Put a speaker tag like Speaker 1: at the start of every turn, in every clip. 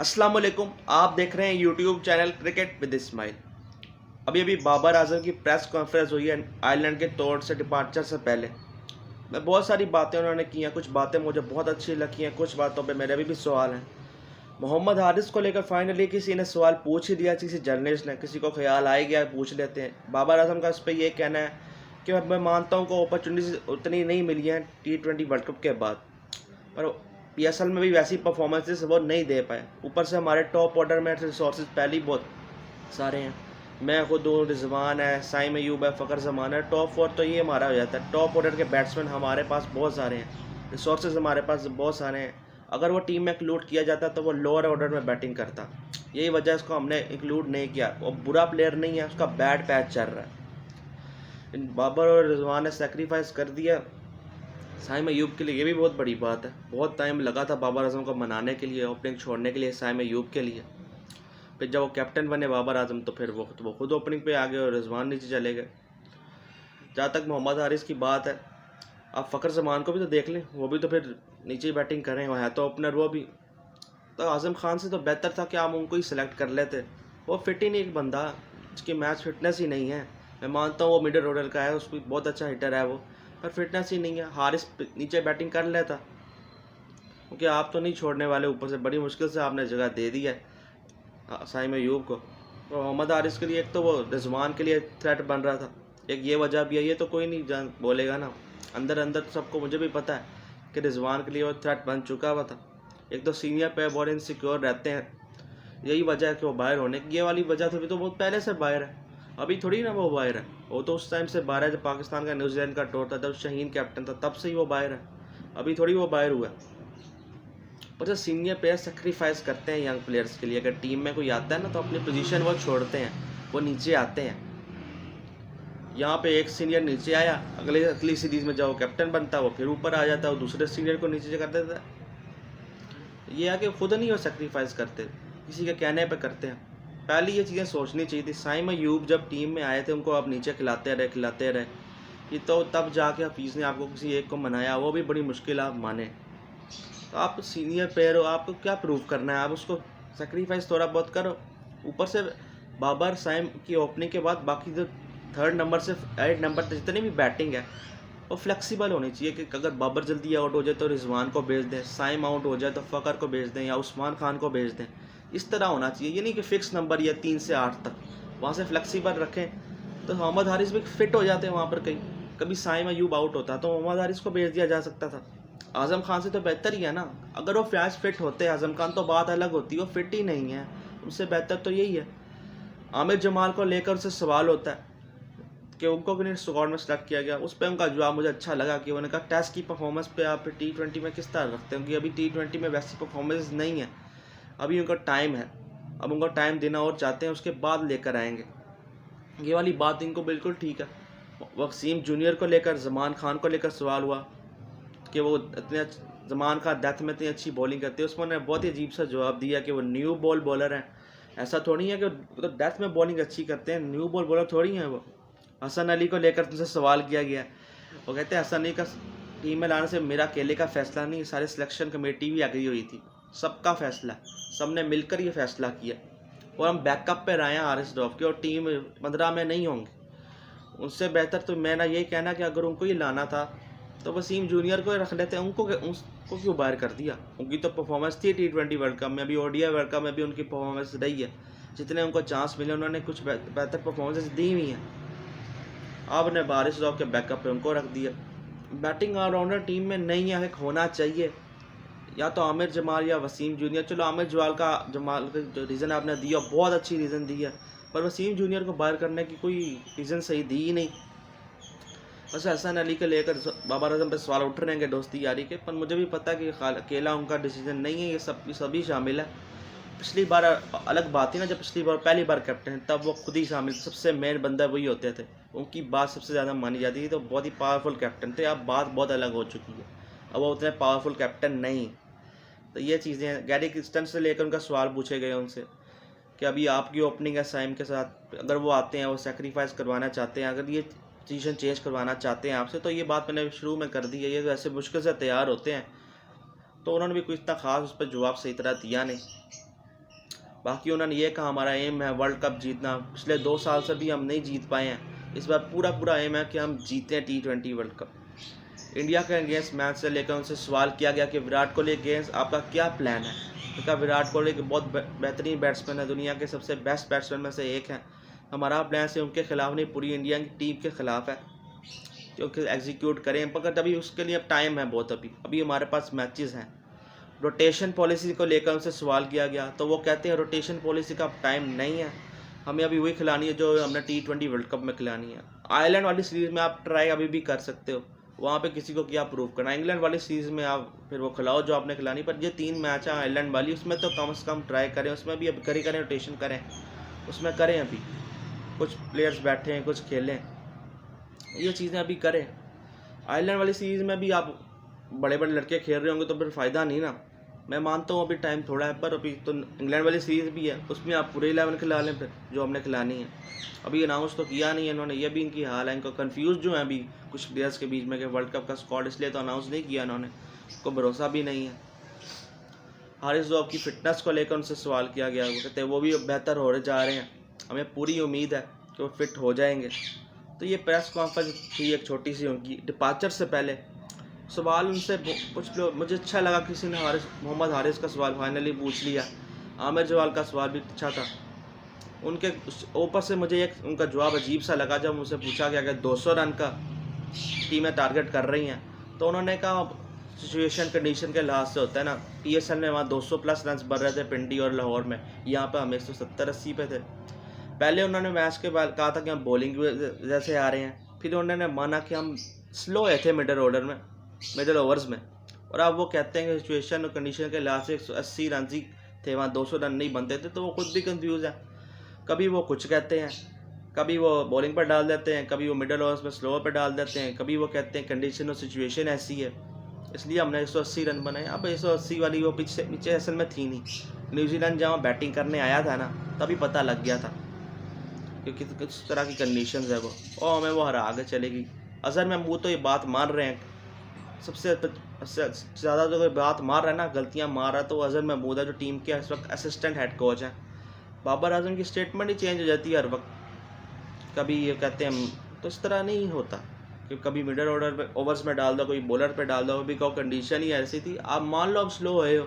Speaker 1: अस्सलाम वालेकुम। आप देख रहे हैं YouTube channel cricket with Ismail. अभी बाबर आजम की प्रेस कॉन्फ्रेंस हुई है आयरलैंड के तौर से डिपार्चर से पहले। मैं बहुत सारी बातें उन्होंने की हैं, कुछ बातें मुझे बहुत अच्छी लगी हैं, कुछ बातों पे मेरे भी सवाल हैं। मोहम्मद हारिस को लेकर फाइनली किसी ने सवाल पूछ ही दिया, किसी जर्नलिस्ट ने, किसी को ख्याल आ ही गया पूछ लेते हैं। बाबर आजम का इस पर यह कहना है कि मैं मानता हूँ को अपॉर्चुनिटीज उतनी नहीं मिली हैं T20 वर्ल्ड कप के बाद, पर PSL में भी वैसी परफॉर्मेंसेस वो नहीं दे पाए। ऊपर से हमारे टॉप ऑर्डर में रिसोर्सेज पहले ही बहुत सारे हैं। मैं खुद हूँ, रिजवान है, साइम अयूब है, फ़खर जमान है। टॉप 4 तो ये हमारा हो जाता है। टॉप ऑर्डर के बैट्समैन हमारे पास बहुत सारे हैं, रिसोर्सेज हमारे पास बहुत सारे हैं। अगर वो टीम में इंक्लूड किया जाता तो वो लोअर ऑर्डर में बैटिंग करता। यही वजह इसको हमने इंक्लूड नहीं किया। वो बुरा प्लेयर नहीं है, उसका बैड पैच चल रहा है। बाबर और रिजवान ने सेक्रीफाइस कर दिया साइम अयूब के लिए। ये भी बहुत बड़ी बात है। बहुत टाइम लगा था बाबर आजम को मनाने के लिए, ओपनिंग छोड़ने के लिए साइम अयूब के लिए। फिर जब वो कैप्टन बने बाबर आजम तो फिर वो खुद ओपनिंग पे आ गए और रिजवान नीचे चले गए। जहाँ तक मोहम्मद हारिस की बात है, आप फ़खर जमान को भी तो देख लें, वो भी तो फिर नीचे ही बैटिंग कर रहे हैं, वो है तो ओपनर। वो भी तो आजम खान से तो बेहतर था कि आप उनको ही सिलेक्ट कर लेते। वो फिट ही नहीं, एक बंदा उसकी मैच फिटनेस ही नहीं है। मैं मानता हूँ वो मिडिल ऑर्डर का है, उसकी बहुत अच्छा हिटर है वो, पर फिटनेस ही नहीं है। हारिस नीचे बैटिंग कर लेता, क्योंकि आप तो नहीं छोड़ने वाले। ऊपर से बड़ी मुश्किल से आपने जगह दे दी है साइम अयूब को। तो मोहम्मद हारिस के लिए एक तो वो रिजवान के लिए थ्रेट बन रहा था, एक ये वजह भी है। ये तो कोई नहीं जान बोलेगा ना, अंदर अंदर तो सबको, मुझे भी पता है कि रिजवान के लिए वो थ्रेट बन चुका हुआ था। एक तो सीनियर पे बहुत इनसिक्योर रहते हैं, यही वजह है कि वो बाहर होने की। ये वाली वजह तो भी तो बहुत पहले से बाहर है, अभी थोड़ी ना वो बाहर है। वो तो उस टाइम से बाहर है जब पाकिस्तान का न्यूजीलैंड का टूर था, जब शहीन कैप्टन था, तब से ही वो बाहर है। अभी थोड़ी वो बाहर हुआ है। पर जो सीनियर प्लेयर सेक्रीफाइस करते हैं यंग प्लेयर्स के लिए, अगर टीम में कोई आता है ना तो अपनी पोजीशन वो छोड़ते हैं, वो नीचे आते हैं। यहाँ पे एक सीनियर नीचे आया, अगली सीरीज में जब वो कैप्टन बनता है वो फिर ऊपर आ जाता है, वो दूसरे सीनियर को नीचे कर देता है। ये है कि खुद नहीं वो सेक्रीफाइस करते, किसी के कहने पे करते हैं। पहले ये चीज़ें सोचनी चाहिए थी। साइम अयूब जब टीम में आए थे, उनको आप नीचे खिलाते रहे ये तो तब जाके हफीज़ ने आपको किसी एक को मनाया, वो भी बड़ी मुश्किल आप माने। तो आप सीनियर प्लेयर हो, आपको क्या प्रूव करना है, आप उसको सेक्रीफाइस थोड़ा बहुत करो। ऊपर से बाबर साइम की ओपनिंग के बाद बाकी जो थर्ड नंबर से 8 नंबर तक जितनी भी बैटिंग है वो फ्लेक्सिबल होनी चाहिए कि अगर बाबर जल्दी आउट हो जाए तो रिजवान को भेज दें, साइम आउट हो जाए तो फ़खर को भेज दें या उस्मान खान को भेज दें। इस तरह होना चाहिए, ये नहीं कि फ़िक्स नंबर या 3 से 8 तक, वहाँ से फ्लेक्सिबल रखें। तो मोहम्मद हारिस भी फिट हो जाते हैं वहाँ पर। कहीं कभी साइम अयूब आउट होता तो मोहम्मद हारिस को भेज दिया जा सकता था। आजम खान से तो बेहतर ही है ना। अगर वो फैज फिट होते आजम खान तो बात अलग होती, वो फिट ही नहीं है, उससे बेहतर तो यही है। आमिर जमाल को लेकर उससे सवाल होता है कि उनको भी स्क्वाड में सेलेक्ट किया गया। उस पर उनका जवाब मुझे अच्छा लगा कि उन्होंने कहा टेस्ट की परफॉर्मेंस पे आप T20 में किस तरह रखते हैं, क्योंकि अभी T20 में वैसी परफॉर्मेंस नहीं है, अभी उनका टाइम है। अब उनको टाइम देना और चाहते हैं, उसके बाद लेकर आएंगे। ये वाली बात इनको बिल्कुल ठीक है। वसीम जूनियर को लेकर, जमान खान को लेकर सवाल हुआ कि वो इतने जमान खान डेथ में इतनी अच्छी बॉलिंग करते हैं, उसमें उन्होंने बहुत ही अजीब सा जवाब दिया कि वो न्यू बॉल बॉलर हैं। ऐसा थोड़ी है कि तो डेथ में बॉलिंग अच्छी करते हैं, न्यू बॉल बॉलर थोड़ी हैं वो। हसन अली को लेकर तुमसे सवाल किया गया, वो कहते हैं हसन अली का टीम में लाने से मेरा अकेले का फैसला नहीं, सारे सिलेक्शन कमेटी भी एग्री हुई थी, सबका फैसला, सबने मिलकर ये फैसला किया। और हम बैकअप पे रहे हैं हारिस रऊफ के, और टीम 15 में नहीं होंगे। उनसे बेहतर तो मैं ना यही कहना कि अगर उनको ये लाना था तो वसीम जूनियर को रख लेते हैं। उनको क्यों बाहर कर दिया? उनकी तो परफॉर्मेंस थी T20 वर्ल्ड कप में, अभी ODI वर्ल्ड कप में भी उनकी परफॉर्मेंस रही है। जितने उनको चांस मिले उन्होंने कुछ बेहतर परफॉर्मेंस दी हुई हैं। आपने हारिस रऊफ के बैकअप पे उनको रख दिया। बैटिंग ऑलराउंडर टीम में नहीं है, होना चाहिए या तो आमिर जमाल या वसीम जूनियर। चलो आमिर जमाल का जो रीज़न आपने दिया बहुत अच्छी रीज़न दी है, पर वसीम जूनियर को बाहर करने की कोई रीज़न सही दी ही नहीं। बस हसन अली के लेकर बाबर आजम पे सवाल उठ रहे हैं दोस्ती यारी के, पर मुझे भी पता है कि अकेला उनका डिसीजन नहीं है, ये सभी शामिल है। पिछली बार अलग बात थी ना, जब पिछली बार पहली बार कैप्टन तब वो खुद ही शामिल, सबसे मेन बंदा वही होते थे, उनकी बात सबसे ज़्यादा मानी जाती थी, तो बहुत ही पावरफुल कैप्टन थे। अब बात बहुत अलग हो चुकी है, अब वो उतने पावरफुल कैप्टन नहीं। तो ये चीज़ें गैरी क्रिस्टन से लेकर उनका सवाल पूछे गए उनसे कि अभी आपकी ओपनिंग है साइम के साथ, अगर वो आते हैं, वो सेक्रीफाइस करवाना चाहते हैं, अगर ये पोजीशन चेंज करवाना चाहते हैं आपसे, तो ये बात मैंने शुरू में कर दी है, ये वैसे मुश्किल से तैयार होते हैं। तो उन्होंने भी कोई इतना खास उस पर जवाब सही तरह दिया नहीं। बाकी उन्होंने ये कहा हमारा एम है वर्ल्ड कप जीतना, पिछले 2 साल से भी हम नहीं जीत पाए हैं, इस बार पूरा एम है कि हम जीतें T20 वर्ल्ड कप। इंडिया के अगेंस्ट मैच से लेकर उनसे सवाल किया गया कि विराट कोहली अगेंस्ट आपका क्या प्लान है। तो कहा विराट कोहली के बहुत बेहतरीन बैट्समैन है, दुनिया के सबसे बेस्ट बैट्समैन में से एक है, हमारा प्लान से उनके खिलाफ नहीं पूरी इंडिया की टीम के खिलाफ है क्योंकि एग्जीक्यूट करें, मगर अभी उसके लिए अब टाइम है बहुत, अभी हमारे पास मैचेस हैं। रोटेशन पॉलिसी को लेकर उनसे सवाल किया गया तो वो कहते हैं रोटेशन पॉलिसी का अब टाइम नहीं है, हमें अभी वही खिलानी है जो हमने T20 वर्ल्ड कप में खिलानी है। आयरलैंड वाली सीरीज़ में आप ट्राई अभी भी कर सकते हो, वहाँ पे किसी को क्या प्रूव करना। इंग्लैंड वाली सीरीज़ में आप फिर वो खिलाओ जो आपने खिलानी, पर ये 3 मैच है आयरलैंड वाली, उसमें तो कम से कम ट्राई करें, उसमें भी अब करें रोटेशन करें, उसमें करें, अभी कुछ प्लेयर्स बैठे हैं कुछ खेलें, ये चीज़ें अभी करें। आयरलैंड वाली सीरीज़ में भी आप बड़े लड़के खेल रहे होंगे तो फिर फ़ायदा नहीं ना। मैं मानता हूँ अभी टाइम थोड़ा है, पर अभी तो इंग्लैंड वाली सीरीज़ भी है, उसमें आप पूरे 11 खिला लें फिर जो हमने खिलानी है। अभी अनाउंस तो किया नहीं है इन्होंने, ये भी इनकी हाल है, इनको कंफ्यूज जो है अभी कुछ प्लेयर्स के बीच में कि वर्ल्ड कप का स्क्वाड, इसलिए तो अनाउंस नहीं किया इन्होंने, को भरोसा भी नहीं है। हारिस जोहब की फ़िटनेस को लेकर उनसे सवाल किया गया, वो कहते हैं वो भी बेहतर हो रहे जा रहे हैं, हमें पूरी उम्मीद है कि वो फिट हो जाएंगे। तो ये प्रेस कॉन्फ्रेंस थी एक छोटी सी उनकी डिपार्चर से पहले। सवाल उनसे कुछ लोग, मुझे अच्छा लगा किसी ने मोहम्मद हारिस का सवाल फाइनली पूछ लिया, आमिर जवाल का सवाल भी अच्छा था। उनके ऊपर से मुझे एक उनका जवाब अजीब सा लगा जब मुझसे पूछा गया कि 200 रन का टीमें टारगेट कर रही हैं, तो उन्होंने कहा सिचुएशन कंडीशन के लिहाज से होता है ना, PSL में वहाँ 200 प्लस रन बन रहे थे पिंडी और लाहौर में, यहाँ पे हम 170-80 पे थे। पहले उन्होंने मैच के बाद कहा था कि हम बॉलिंग जैसे आ रहे हैं, फिर उन्होंने माना कि हम स्लो थे मिडल ओवर्स में, और अब वो कहते हैं कि सिचुएशन और कंडीशन के लिहाज से 180 रन ही थे, वहाँ 200 रन नहीं बनते थे। तो वो खुद भी कंफ्यूज है, कभी वो कुछ कहते हैं, कभी वो बॉलिंग पर डाल देते हैं, कभी वो मिडल ओवर्स में स्लोअर पर डाल देते हैं, कभी वो कहते हैं कंडीशन और सिचुएशन ऐसी है इसलिए हमने 180 रन बनाए। अब 180 वाली वो पीछे असल में थी नहीं, न्यूजीलैंड जहाँ बैटिंग करने आया था ना तभी पता लग गया था क्योंकि किस तरह की कंडीशन है वो, और हमें वो हरा आगे चलेगी। अजहर महमूद तो ये बात मान रहे हैं, सबसे ज़्यादा जो कोई बात मार रहा है ना, गलतियां मार रहा है, तो अजहर महमूद है जो टीम के इस वक्त असिस्टेंट हेड कोच हैं। बाबर आजम की स्टेटमेंट ही चेंज हो जाती है हर वक्त, कभी ये कहते हैं, तो इस तरह नहीं होता कि कभी मिडल ऑर्डर पे ओवर्स में डाल दो, कोई बॉलर पे डाल दो, अभी को कंडीशन ही ऐसी थी। आप मान लो आप स्लो हुए हो,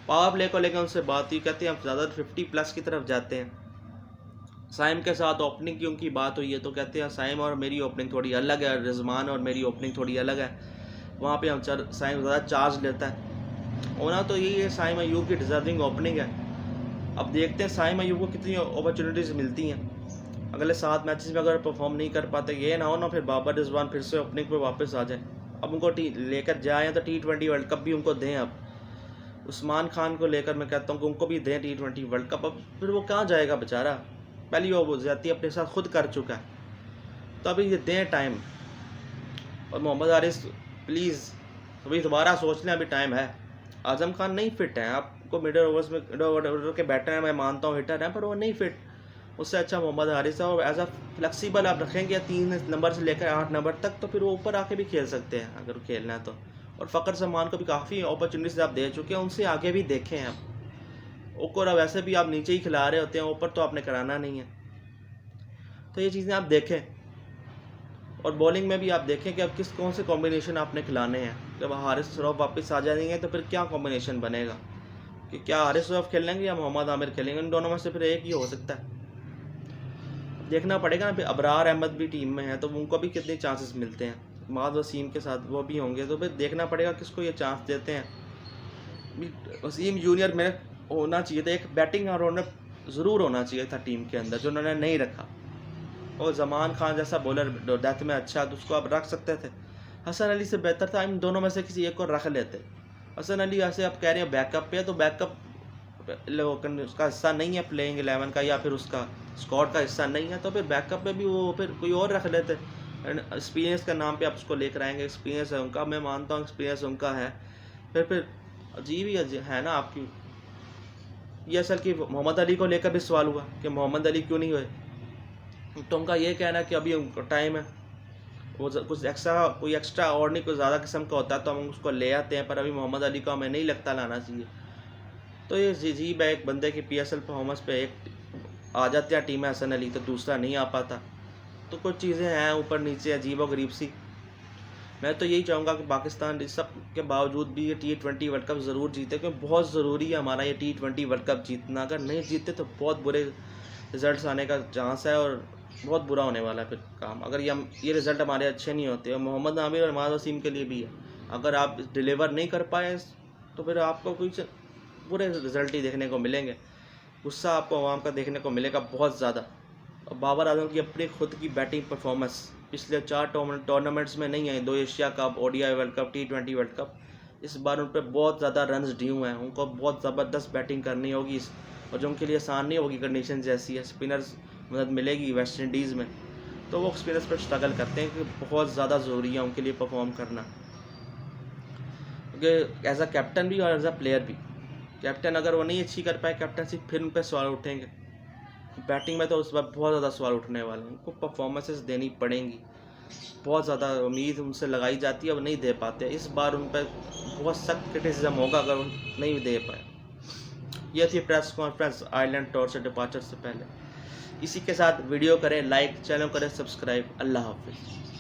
Speaker 1: पावर प्ले को लेकर उनसे बात हुई, कहते हैं हम ज़्यादा 50+ की तरफ जाते हैं। साइम के साथ ओपनिंग की उनकी बात हुई है, तो कहते हैं साइम और मेरी ओपनिंग थोड़ी अलग है, रिजवान और मेरी ओपनिंग थोड़ी अलग है, वहाँ पे हम साइम ज़्यादा चार्ज लेता है। होना तो यही है, साइम अयूब की डिजर्विंग ओपनिंग है। अब देखते हैं साइम अयूब को कितनी अपॉर्चुनिटीज़ मिलती हैं, अगले 7 मैचेस में अगर परफॉर्म नहीं कर पाते, ये ना हो ना फिर बाबर रिजवान फिर से ओपनिंग पे वापस आ जाए। अब उनको लेकर जाएँ तो T20 वर्ल्ड कप भी उनको दें। अब उस्मान खान को लेकर मैं कहता हूँ कि उनको भी दें T20 वर्ल्ड कप। अब फिर वो कहाँ जाएगा बेचारा, पहली वो ज्यादती अपने साथ खुद कर चुका है, तो अभी ये दें टाइम। और मोहम्मद हारिस प्लीज़ अभी दोबारा सोच लें, अभी टाइम है। आजम खान नहीं फिट है, आपको मिडल ओवर्स में ऑर्डर के बैटर हैं, मैं मानता हूँ हिटर हैं, पर वो नहीं फिट। उससे अच्छा मोहम्मद हारिस है, और एज अ फ्लेक्सिबल आप रखेंगे 3 नंबर से लेकर 8 नंबर तक, तो फिर वो ऊपर आके भी खेल सकते हैं अगर खेलना है तो। और फ़खर जमान को भी काफ़ी अपॉर्चुनिटीज आप दे चुके हैं, उनसे आगे भी देखें आप। ओकर वैसे भी आप नीचे ही खिला रहे होते हैं, ऊपर तो आपने कराना नहीं है। तो ये चीज़ें आप देखें, और बॉलिंग में भी आप देखें कि अब कौन से कॉम्बिनेशन आपने खिलाने हैं। जब हारिस सरोफ वापस आ जाएंगे तो फिर क्या कॉम्बिनेशन बनेगा, कि क्या हारिस सरोफ खेलेंगे या मोहम्मद आमिर खेलेंगे, इन दोनों में से फिर एक ही हो सकता है। देखना पड़ेगा ना, फिर अबरार अहमद भी टीम में है तो उनको भी कितने चांसेस मिलते हैं, माद वसीम के साथ वो भी होंगे, तो फिर देखना पड़ेगा किसको ये चांस देते हैं। वसीम जूनियर में होना चाहिए था, एक बैटिंग ऑलराउंडर ज़रूर होना चाहिए था टीम के अंदर, जो उन्होंने नहीं रखा। और जमान खान जैसा बॉलर डेथ में अच्छा, तो उसको आप रख सकते थे। हसन अली से बेहतर था, इन दोनों में से किसी एक को रख लेते। हसन अली ऐसे आप कह रहे हैं बैकअप पे है, तो बैकअप उसका हिस्सा नहीं है प्लेइंग 11 का, या फिर उसका स्क्वाड का हिस्सा नहीं है, तो फिर बैकअप पे भी वो फिर कोई और रख लेते। एक्सपीरियंस का नाम पे आप उसको लेकर आएंगे, एक्सपीरियंस है उनका, मैं मानता हूँ एक्सपीरियंस उनका है, फिर अजीब ही है ना आपकी। ये असल की मोहम्मद अली को लेकर भी सवाल हुआ कि मोहम्मद अली क्यों नहीं हुए, तो उनका ये कहना है कि अभी उनका टाइम है, वो कुछ कोई एक्स्ट्रा और नहीं, कोई ज़्यादा किस्म का होता है तो हम उसको ले आते हैं, पर अभी मोहम्मद अली को हमें नहीं लगता लाना चाहिए। तो ये अजीब है, एक बंदे की PSL परफॉर्मेंस पे एक आ जाते हैं टीम हसन अली तो दूसरा नहीं आ पाता। तो कुछ चीज़ें हैं ऊपर नीचे अजीब व गरीब सी। मैं तो यही चाहूँगा कि पाकिस्तान इस सब के बावजूद भी ये T20 वर्ल्ड कप ज़रूर जीते, क्योंकि बहुत ज़रूरी है हमारा ये T20 वर्ल्ड कप जीतना। अगर नहीं जीतते तो बहुत बुरे रिज़ल्ट आने का चांस है और बहुत बुरा होने वाला है फिर काम, अगर ये रिज़ल्ट हमारे अच्छे नहीं होते। और मोहम्मद आमिर और इमाद वसीम के लिए भी है, अगर आप डिलीवर नहीं कर पाए तो फिर आपको कुछ बुरे रिज़ल्ट ही देखने को मिलेंगे। गुस्सा आपको आवाम का देखने को मिलेगा बहुत ज़्यादा। और बाबर आजम की अपनी खुद की बैटिंग परफॉर्मेंस पिछले 4 टूर्नामेंट्स में नहीं आई, 2 Asia cup, ODI world cup, T20 world cup. इस बार उन पर बहुत ज़्यादा रन्स ड्यू हैं, उनको बहुत ज़बरदस्त बैटिंग करनी होगी और जो उनके लिए आसान नहीं होगी। कंडीशन जैसी है, स्पिनर्स मदद मिलेगी वेस्ट इंडीज़ में, तो वो स्पिनर्स पर स्ट्रगल करते हैं कि बहुत ज़्यादा ज़रूरी है उनके लिए परफॉर्म करना, क्योंकि एज अ कैप्टन भी और एज अ प्लेयर भी। कैप्टन अगर वो नहीं अच्छी कर पाए कैप्टनशिप, फिर उन पर सवाल उठेंगे। बैटिंग में तो उस बार बहुत ज़्यादा सवाल उठने वाले हैं, उनको परफॉर्मेंसेस देनी पड़ेंगी। बहुत ज़्यादा उम्मीद उनसे लगाई जाती है, वो नहीं दे पाते। इस बार उन पर बहुत सख्त क्रिटिसिज्म होगा अगर उन नहीं दे पाए। यह थी प्रेस कॉन्फ्रेंस आयरलैंड टूर से डिपार्चर से पहले। इसी के साथ वीडियो करें लाइक, चैनल करें सब्सक्राइब। अल्लाह हाफिज़।